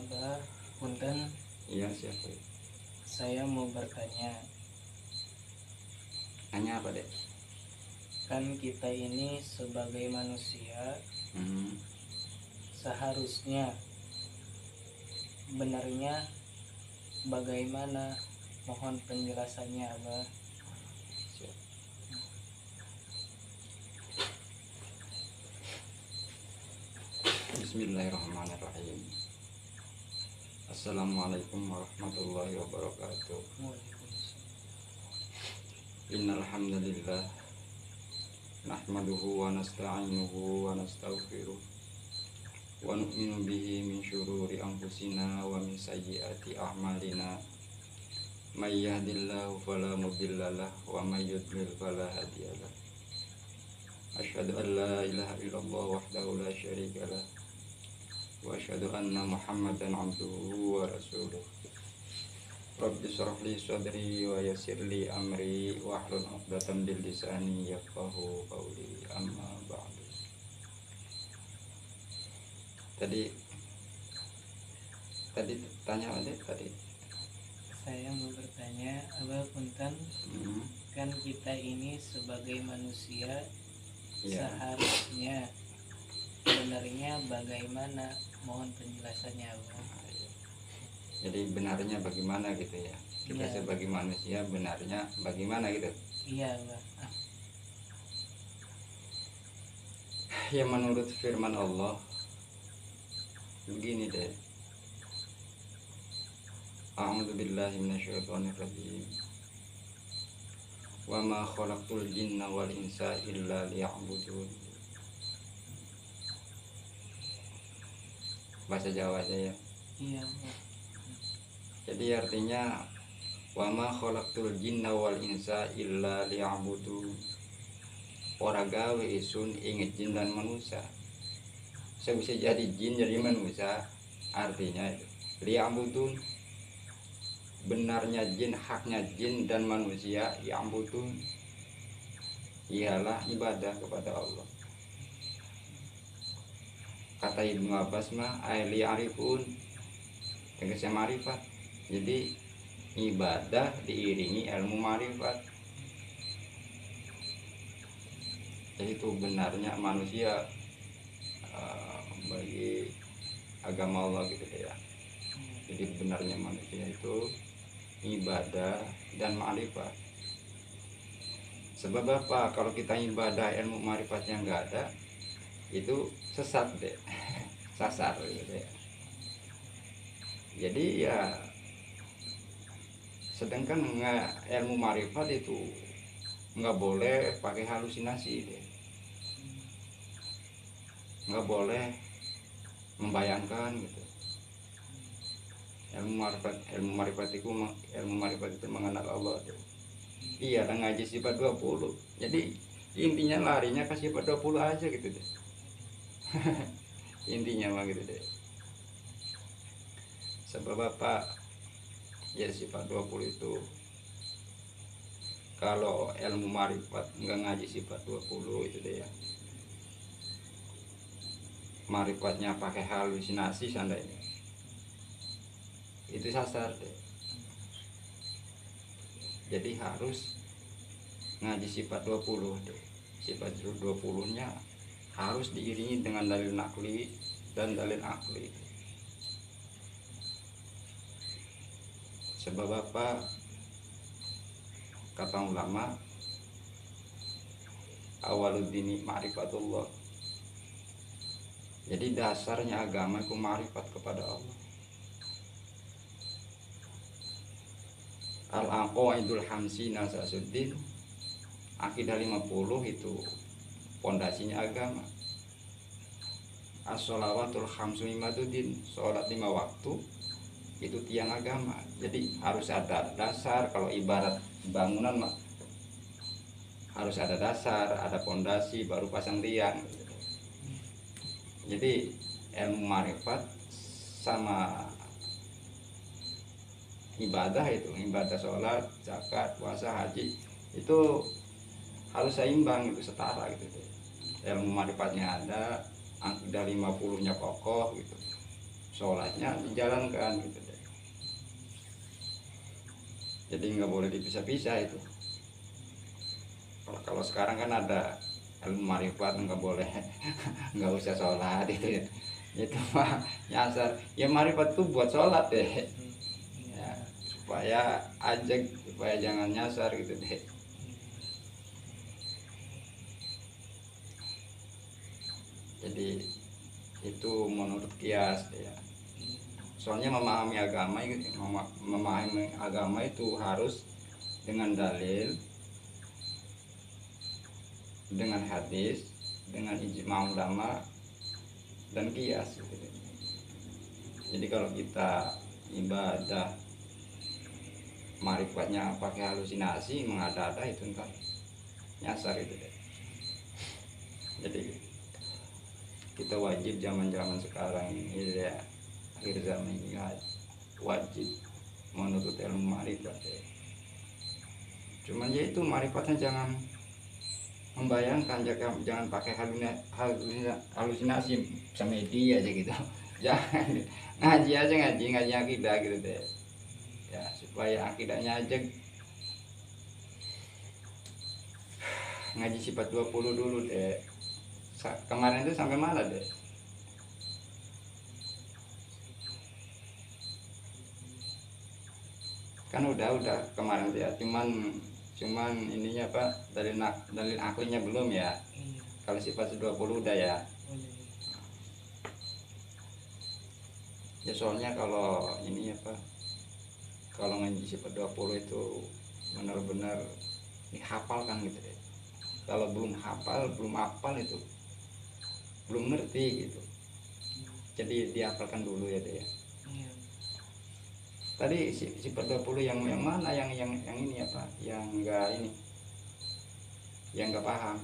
Abah, punten, Iya siapa? saya mau bertanya. Nanya apa dek? Kan kita ini sebagai manusia Hmm. seharusnya benarnya bagaimana? Mohon penjelasannya, Abah. Siap. Bismillahirrahmanirrahim. Assalamualaikum warahmatullahi wabarakatuh. Waalaikumsalam. Innal hamdalillah nahmaduhu wa nasta'inuhu wa nastaghfiruh wa nu'minu bihi min syururi anfusina wa min sayyiati a'malina. May yahdihillahu fala mudhillalah wa may yudlil fala hadiyalah. Asyhadu an la ilaha illallah wahdahu la syarikalah wa asyhadu anna Muhammadan abduhu wa rasuluh. Rabbi shrah li sadri wa yassir li amri wahlul 'uqdatam min lisani yafqahu qawli. Amma ba'du. Tadi tanya apa tadi? Saya mau bertanya, Abah, punten, Hmm. kan kita ini sebagai manusia Ya. seharusnya benarnya bagaimana? Mohon penjelasannya, Abah. Jadi benarnya bagaimana gitu ya? Kita Iya. sebagai manusia benarnya bagaimana gitu? Iya, Abah. Ya menurut firman Allah begini deh. A'udzu billahi minasyaitonir rajim. Wa ma khalaqtul jinna wal insa illa liya'budun. Bahasa Jawa aja ya. Iya, Abah. Jadi artinya wa ma khalaqtul jinna wal insa illa liya'budun. Ora gawe isun inget jin dan manusia. Saya bisa jadi jin jadi manusia. Artinya liya'budun, benarnya jin, haknya jin dan manusia ya'budun ialah ibadah kepada Allah. Kata Ibnu Abbas mah aili arifun, tegasnya marifat. Jadi ibadah diiringi ilmu marifat. Jadi itu benarnya manusia bagi agama Allah gitu ya. Jadi benarnya manusia itu ibadah dan marifat. Sebab apa? Kalau kita ibadah ilmu marifatnya nggak ada, itu sesat deh. Sasar gitu ya. Jadi ya sedangkan ilmu marifat itu nggak boleh pakai halusinasi deh. Nggak boleh membayangkan gitu. Ilmu marifat itu mengenal Allah deh. Iya, ngaji sifat 20. Jadi intinya larinya ke sifat 20 aja gitu deh. Intinya mah gitu deh. Sebab apa? Ya sifat 20 itu kalau ilmu marifat nggak ngaji sifat 20 itu deh ya. Marifatnya pakai halusinasi seandainya. Itu sasar deh. Jadi harus ngaji sifat 20 deh. Sifat 20-nya harus diiringi dengan dalil nakli dan dalil akli. Sebab apa? Kata ulama, awaluddini ma'rifatullah. Jadi dasarnya agama itu ma'rifat kepada Allah. Al-aqaidul hamsina sasuddin, akidah 50 itu pondasinya agama. As-sholawatul khamsu imaduddin, sholat 5 waktu itu tiang agama. Jadi harus ada dasar. Kalau ibarat bangunan mah harus ada dasar, ada pondasi baru pasang tiang. Jadi ilmu marifat sama ibadah itu, ibadah sholat, zakat, puasa, haji itu harus seimbang, itu setara gitu deh. Ilmu marifatnya ada, akidah 50-nya kokoh gitu, sholatnya dijalankan gitu deh. Jadi nggak boleh dipisah-pisah itu. Kalau sekarang kan ada ilmu marifat, nggak boleh nggak usah sholat itu ya. Itu mah nyasar ya, marifat tuh buat sholat deh ya, supaya ajak, supaya jangan nyasar gitu deh. Jadi itu menurut kias ya. Soalnya memahami agama itu harus dengan dalil, dengan hadis, dengan ijma ulama dan kias gitu. Jadi kalau kita ibadah marifatnya pakai halusinasi, mengada-ada, itu ntar nyasar itu deh. Jadi kita wajib zaman sekarang ini ya, akhir zaman ini wajib menuntut ilmu marifat ya. Cuman ya itu marifatnya jangan membayangkan, jangan pakai halusinasi semedi aja gitu. Jangan, ngaji aja, ngaji akidah gitu deh ya, supaya akidahnya aja. Ngaji sifat 20 dulu deh. Kemarin itu sampai mana deh? Kan udah kemarin ya, cuman ininya apa, dalil akhirnya belum ya. Kalau sifat 20 udah ya. Ya soalnya kalau ini apa, kalau ngaji sifat 20 itu benar-benar dihafalkan gitu deh. Kalau belum hafal, belum hafal itu belum ngerti gitu. Jadi dihafalkan dulu ya deh ya. Tadi sifat 20 yang mana, yang ini apa, yang enggak ini, yang enggak paham.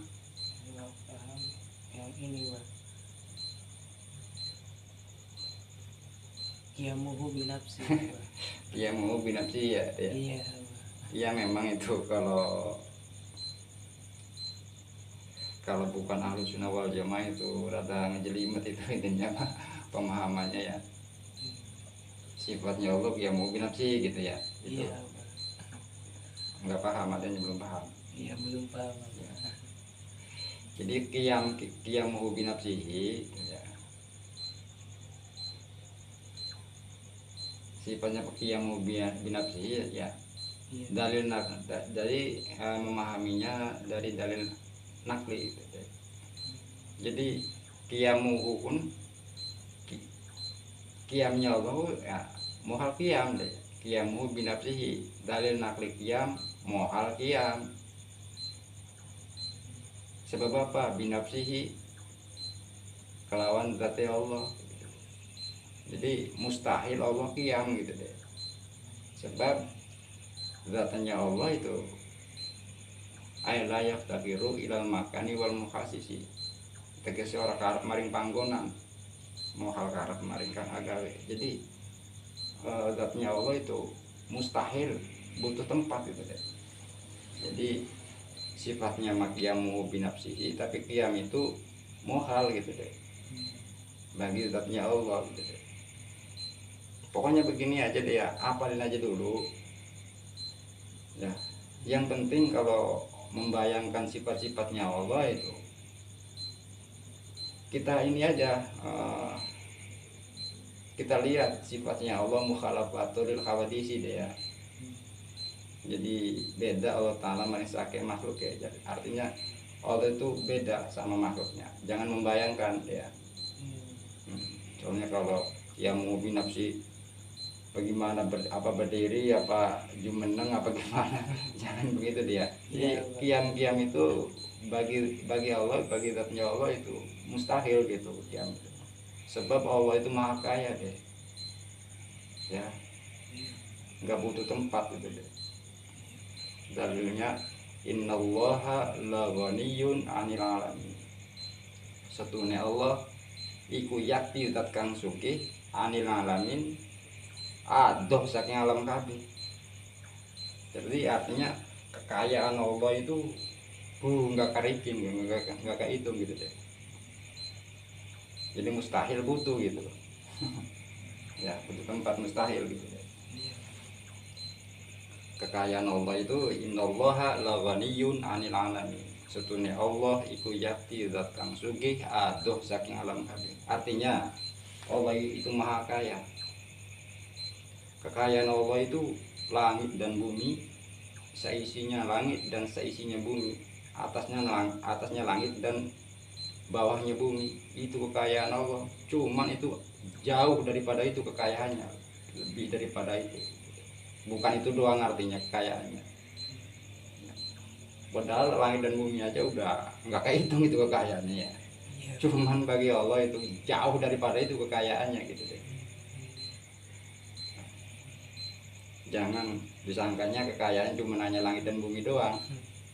Nggak paham yang ini Pak, qiyamuhu binafsi Pak. Qiyamuhu binafsi ya, ya. Iya Iya memang itu kalau bukan ahlu sunnah wal jamaah itu rada ngejelimet itu intinya pemahamannya ya. Sifatnya Allah ya mau binafsi gitu ya. Gitu. Iya Pak. Nggak paham, adanya belum paham. Iya belum paham Ya. Jadi qiyamuhu binafsihi ya. Sifatnya qiyamuhu binafsihi ya. Iya. Dalil dari memahaminya dari dalil nakli gitu. Jadi qiyamuhu pun qiyamnya Allah ya muhal qiyam deh. Qiyamuhu binafsihi, dalil nakli qiyam muhal qiyam. Sebab apa? Binafsihi, kelawan zati Allah gitu. Jadi mustahil Allah qiyam gitu deh. Sebab zatnya Allah itu ay layak takiru ilal makani wal mukhasisi. Tegese ora karep maring panggonan, mohal karep maring kang agawe. Jadi zatnya Allah itu mustahil, butuh tempat gitu deh. Jadi sifatnya makiyamu binafsihi, tapi qiyam itu mohal gitu deh bagi zatnya Allah gitu deh. Pokoknya begini aja deh ya, apalin aja dulu ya. Yang penting kalau membayangkan sifat-sifatnya Allah itu, kita ini aja kita lihat sifatnya Allah mukhalafatul khawadisi deh ya. Jadi beda Allah Ta'ala manisake makhluk ya. Jadi artinya Allah itu beda sama makhluknya. Jangan membayangkan ya. Soalnya kalau yang mau binafsi bagaimana berdiri apa jumeneng apa gimana jangan begitu dia. Jadi kiam itu bagi Allah, bagi zatnya Allah itu mustahil gitu kiam. Sebab Allah itu maha kaya deh ya, nggak butuh tempat gitu deh. Dalilnya innallaha la ghaniyun 'anil 'alamin. Satune Allah iku yakti zat kang sugih 'anil 'alamin, adoh saking alam kabeh. Jadi artinya kekayaan Allah itu nggak karikin, nggak kehitung gitu deh. Jadi mustahil butuh gitu. ya butuh tempat, mustahil gitu deh. Iya. Kekayaan Allah itu innallaha la ghaniyun 'anil 'alamin. Setune Allah iku yakti zat kang sugih adoh saking alam kabeh. Artinya Allah itu maha kaya. Kekayaan Allah itu langit dan bumi, seisinya langit dan seisinya bumi, atasnya langit dan bawahnya bumi. Itu kekayaan Allah. Cuman itu jauh daripada itu kekayaannya, lebih daripada itu. Bukan itu doang artinya kekayaannya. Padahal langit dan bumi aja udah nggak kehitung itu kekayaannya ya. Iya. Cuman bagi Allah itu jauh daripada itu kekayaannya gitu deh. Jangan disangkanya kekayaan cuma hanya langit dan bumi doang.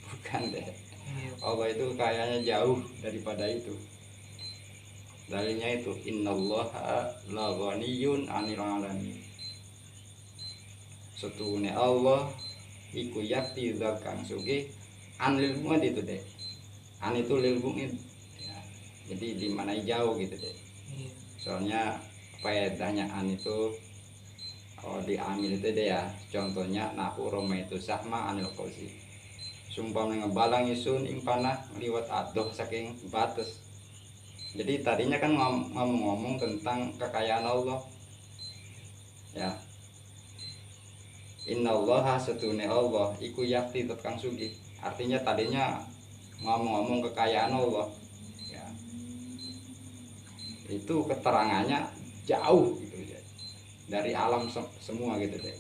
Bukan deh. Iya. Allah itu kekayaannya jauh daripada itu. Dalilnya itu innallaha la ghaniyun 'anil 'alamin. Setune Allah iku yakti zat kang sugih anil bumi itu deh. An itu lil bumi. Ya, jadi dimanai jauh gitu deh. Iya. Soalnya faedahnya an itu diambil itu deh ya. Contohnya nahu roma itu sahma anil qausi. Sumpah ngebalang isun ing panah liwat adoh saking batas. Jadi tadinya kan ngomong tentang kekayaan Allah. Ya. Innallaha setune Allah iku yakti tukang sugih. Artinya tadinya ngomong kekayaan Allah. Ya. Itu keterangannya jauh gitu ya. Dari alam semua gitu deh.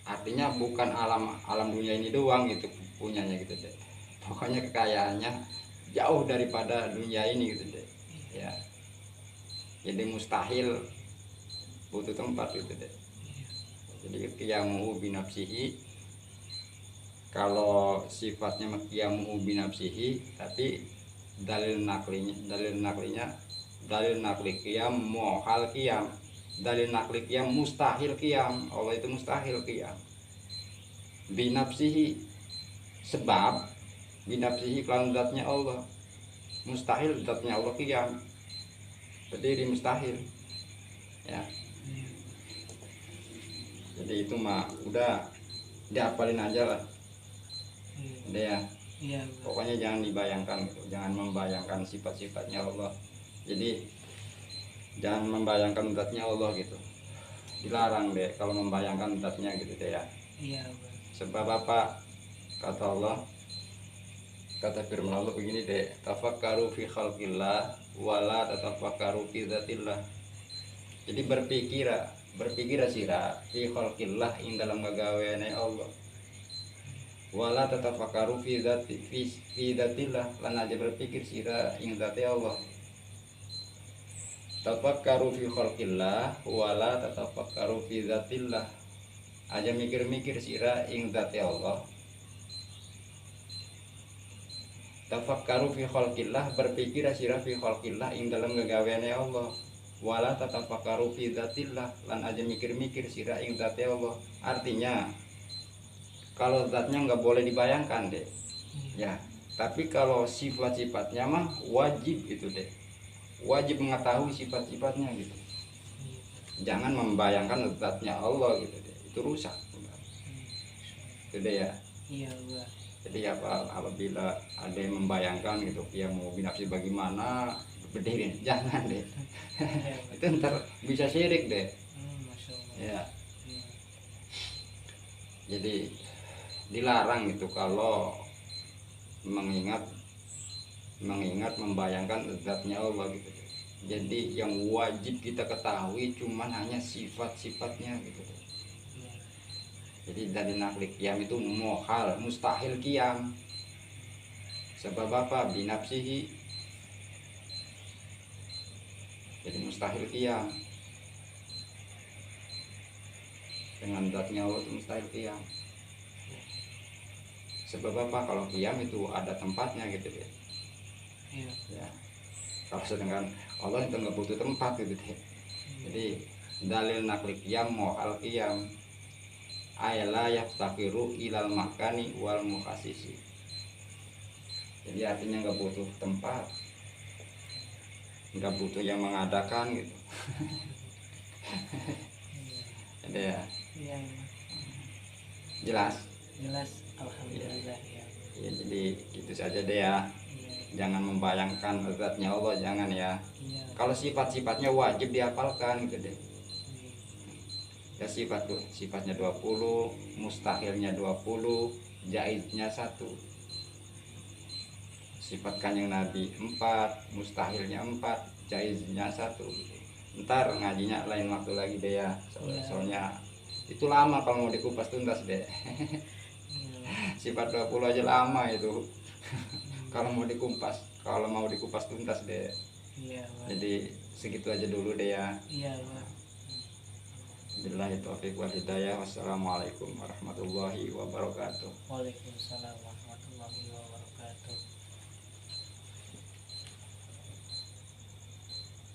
Artinya bukan alam dunia ini doang gitu punyanya gitu deh. Pokoknya kekayaannya jauh daripada dunia ini gitu deh. Ya. Jadi mustahil butuh tempat gitu deh. Jadi qiyamuhu binafsihi, kalau sifatnya qiyamuhu binafsihi, tapi dalil nakli qiyam muhal qiyam, dalil nakli qiyam mustahil qiyam. Allah itu mustahil qiyam binafsihi, sebab binafsihi kelawan zatnya Allah mustahil, zatnya Allah qiyam berdiri mustahil ya. Jadi itu mah udah dihafalin aja lah. Udah ya. Iya. Pokoknya jangan dibayangkan gitu. Jangan membayangkan sifat-sifatnya Allah. Jadi jangan membayangkan zatnya Allah gitu. Dilarang deh kalau membayangkan zatnya gitu deh ya. Iya. Sebab apa? Kata Allah, kata firman Allah begini deh, tafakkaru fi khalqillah wala tatafakkaru fi dzatillah. Jadi berpikir sira fi khalqillah ing dalam gagaweane Allah. Wala tatafakkaru fi dzatillah, lan aja berpikir sira ing zati Allah. Tafakkaru fi khalqillah wala tatafakkaru fi dzatillah. Aja mikir-mikir sira ing zati Allah. Tafakkaru fi khalqillah, berpikir sira fi khalqillah ing dalam gagaweane Allah. Wala tatafakkaru fi dzatillah, lan aja mikir-mikir sira ing zati Allah. Artinya kalau zatnya nggak boleh dibayangkan deh ya, tapi kalau sifat-sifatnya mah wajib itu deh, wajib mengetahui sifat-sifatnya gitu. Jangan membayangkan zatnya Allah gitu deh, itu rusak itu deh ya. Iya. Jadi apabila ada yang membayangkan gitu dia mau binafsi bagaimana berdiri, jangan deh. Itu ntar bisa syirik deh. Masya Allah. Ya. Jadi dilarang gitu kalau mengingat membayangkan zatnya Allah gitu. Jadi yang wajib kita ketahui cuman hanya sifat-sifatnya gitu. Jadi dari nakli qiyam itu muhal, mustahil qiyam. Sebab apa? Binafsihi. Jadi mustahil qiyam. Dengan zatnya Allah itu mustahil qiyam. Sebab apa? Kalau qiyam itu ada tempatnya gitu deh. Iya. Ya. Kalau sedangkan Allah itu nggak butuh tempat gitu deh. Jadi dalil nakli qiyam muhal qiyam. Ayla yaftakiru ilal makani wal mukhasisi. Jadi artinya nggak butuh tempat. nggak butuh yang mengadakan gitu. Ada ya, Iya, jelas. jelas. Alhamdulillah ya. Ya, jadi gitu saja deh ya. Iya, Jangan membayangkan zatnya Allah, jangan ya. iya. Kalau sifat-sifatnya wajib dihafalkan gitu deh. Iya. Ya sifatnya 20, mustahilnya 20, jaiznya 1. Sifat kanjeng Nabi 4, mustahilnya 4, jaiznya 1. Ntar ngajinya lain waktu lagi deh ya. Iya. Soalnya itu lama kalau mau dikupas tuntas deh. Iya. Sifat 20 aja lama itu. Kalau mau dikupas tuntas deh. Iya, Pak. Jadi segitu aja dulu deh ya. Iya, Pak. Billahi taufiq wal hidayah. Wassalamualaikum warahmatullahi wabarakatuh. Waalaikumsalam.